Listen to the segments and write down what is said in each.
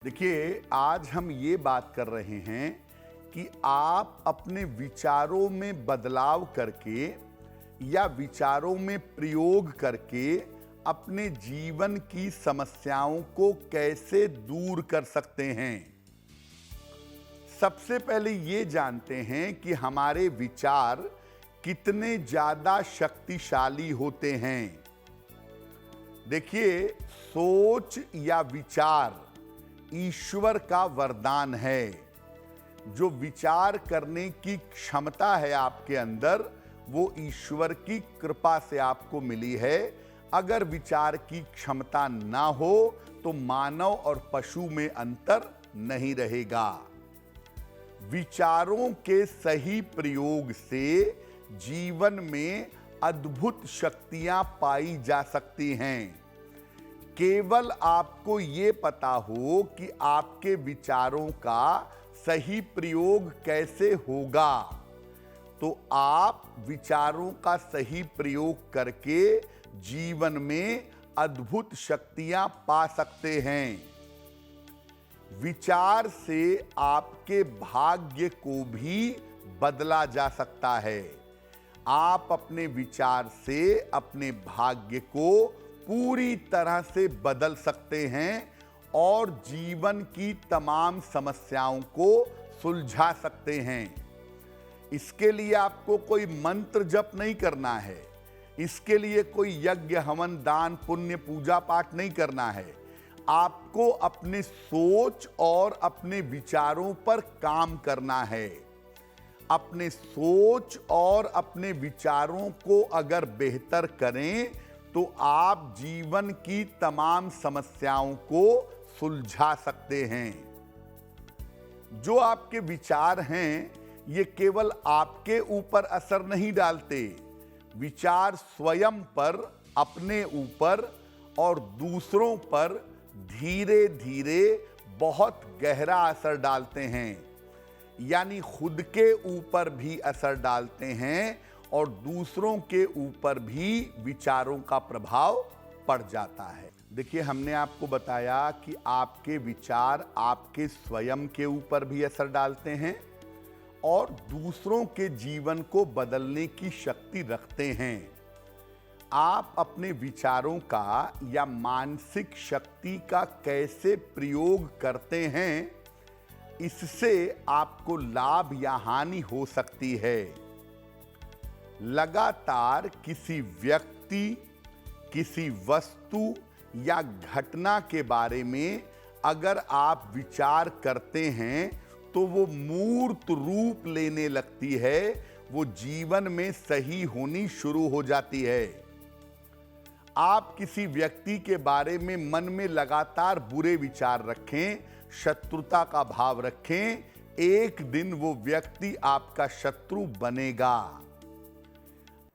देखिए, आज हम ये बात कर रहे हैं कि आप अपने विचारों में बदलाव करके या विचारों में प्रयोग करके अपने जीवन की समस्याओं को कैसे दूर कर सकते हैं। सबसे पहले ये जानते हैं कि हमारे विचार कितने ज्यादा शक्तिशाली होते हैं। देखिए, सोच या विचार ईश्वर का वरदान है। जो विचार करने की क्षमता है आपके अंदर, वो ईश्वर की कृपा से आपको मिली है। अगर विचार की क्षमता ना हो तो मानव और पशु में अंतर नहीं रहेगा। विचारों के सही प्रयोग से जीवन में अद्भुत शक्तियां पाई जा सकती हैं। केवल आपको ये पता हो कि आपके विचारों का सही प्रयोग कैसे होगा, तो आप विचारों का सही प्रयोग करके जीवन में अद्भुत शक्तियां पा सकते हैं। विचार से आपके भाग्य को भी बदला जा सकता है। आप अपने विचार से अपने भाग्य को पूरी तरह से बदल सकते हैं और जीवन की तमाम समस्याओं को सुलझा सकते हैं। इसके लिए आपको कोई मंत्र जप नहीं करना है। इसके लिए कोई यज्ञ हवन दान पुण्य पूजा पाठ नहीं करना है। आपको अपने सोच और अपने विचारों पर काम करना है। अपने सोच और अपने विचारों को अगर बेहतर करें तो आप जीवन की तमाम समस्याओं को सुलझा सकते हैं। जो आपके विचार हैं, ये केवल आपके ऊपर असर नहीं डालते। विचार स्वयं पर, अपने ऊपर और दूसरों पर धीरे धीरे बहुत गहरा असर डालते हैं। यानी खुद के ऊपर भी असर डालते हैं और दूसरों के ऊपर भी विचारों का प्रभाव पड़ जाता है। देखिए, हमने आपको बताया कि आपके विचार आपके स्वयं के ऊपर भी असर डालते हैं और दूसरों के जीवन को बदलने की शक्ति रखते हैं। आप अपने विचारों का या मानसिक शक्ति का कैसे प्रयोग करते हैं, इससे आपको लाभ या हानि हो सकती है। लगातार किसी व्यक्ति, किसी वस्तु या घटना के बारे में अगर आप विचार करते हैं तो वो मूर्त रूप लेने लगती है, वो जीवन में सही होनी शुरू हो जाती है। आप किसी व्यक्ति के बारे में मन में लगातार बुरे विचार रखें, शत्रुता का भाव रखें, एक दिन वो व्यक्ति आपका शत्रु बनेगा।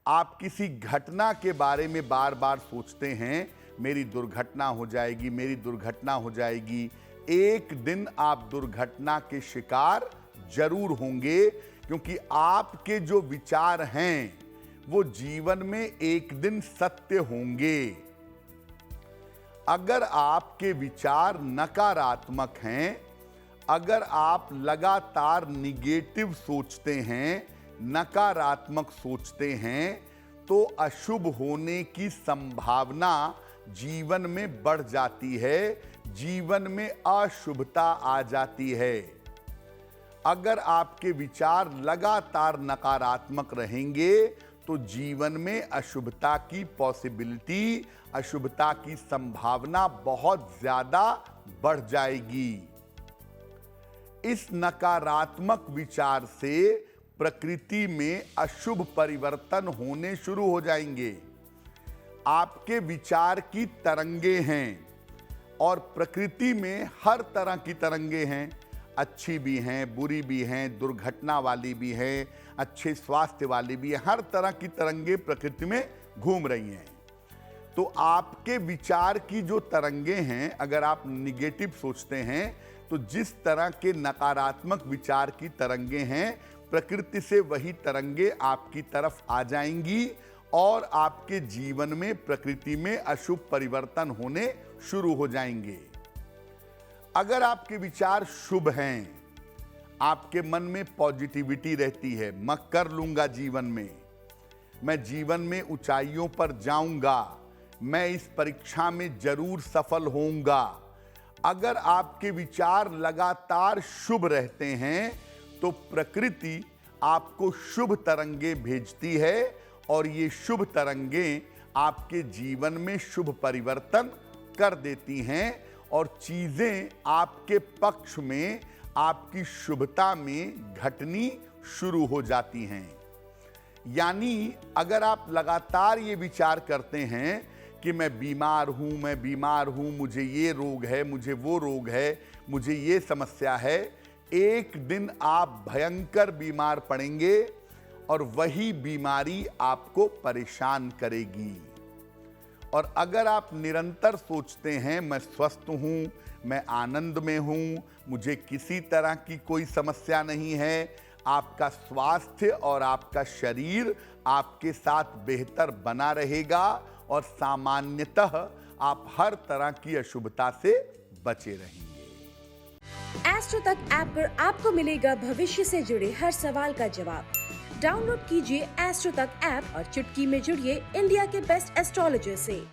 आप किसी घटना के बारे में बार बार सोचते हैं, मेरी दुर्घटना हो जाएगी, मेरी दुर्घटना हो जाएगी। एक दिन आप दुर्घटना के शिकार जरूर होंगे, क्योंकि आपके जो विचार हैं वो जीवन में एक दिन सत्य होंगे। अगर आपके विचार नकारात्मक हैं, अगर आप लगातार निगेटिव सोचते हैं, नकारात्मक सोचते हैं, तो अशुभ होने की संभावना जीवन में बढ़ जाती है, जीवन में अशुभता आ जाती है। अगर आपके विचार लगातार नकारात्मक रहेंगे तो जीवन में अशुभता की पॉसिबिलिटी, अशुभता की संभावना बहुत ज्यादा बढ़ जाएगी। इस नकारात्मक विचार से प्रकृति में अशुभ परिवर्तन होने शुरू हो जाएंगे। आपके विचार की तरंगे हैं और प्रकृति में हर तरह की तरंगे हैं। अच्छी भी हैं, बुरी भी हैं, दुर्घटना वाली भी हैं, अच्छे स्वास्थ्य वाली भी हैं। हर तरह की तरंगे प्रकृति में घूम रही हैं। तो आपके विचार की जो तरंगे हैं, अगर आप निगेटिव सोचते हैं तो जिस तरह के नकारात्मक विचार की तरंगे हैं, प्रकृति से वही तरंगे आपकी तरफ आ जाएंगी और आपके जीवन में, प्रकृति में अशुभ परिवर्तन होने शुरू हो जाएंगे। अगर आपके विचार शुभ हैं, आपके मन में पॉजिटिविटी रहती है, मैं कर लूंगा जीवन में, मैं जीवन में ऊंचाइयों पर जाऊंगा, मैं इस परीक्षा में जरूर सफल होऊंगा। अगर आपके विचार लगातार शुभ रहते हैं तो प्रकृति आपको शुभ तरंगें भेजती है और ये शुभ तरंगें आपके जीवन में शुभ परिवर्तन कर देती हैं और चीजें आपके पक्ष में, आपकी शुभता में घटनी शुरू हो जाती हैं। यानी अगर आप लगातार ये विचार करते हैं कि मैं बीमार हूं, मुझे ये रोग है, मुझे वो रोग है, मुझे ये समस्या है, एक दिन आप भयंकर बीमार पड़ेंगे और वही बीमारी आपको परेशान करेगी। और अगर आप निरंतर सोचते हैं मैं स्वस्थ हूं, मैं आनंद में हूं, मुझे किसी तरह की कोई समस्या नहीं है, आपका स्वास्थ्य और आपका शरीर आपके साथ बेहतर बना रहेगा और सामान्यतः आप हर तरह की अशुभता से बचे रहेंगे। एस्ट्रो तक ऐप पर आपको मिलेगा भविष्य से जुड़े हर सवाल का जवाब। डाउनलोड कीजिए एस्ट्रो तक ऐप और चुटकी में जुड़िए इंडिया के बेस्ट एस्ट्रोलॉजर से।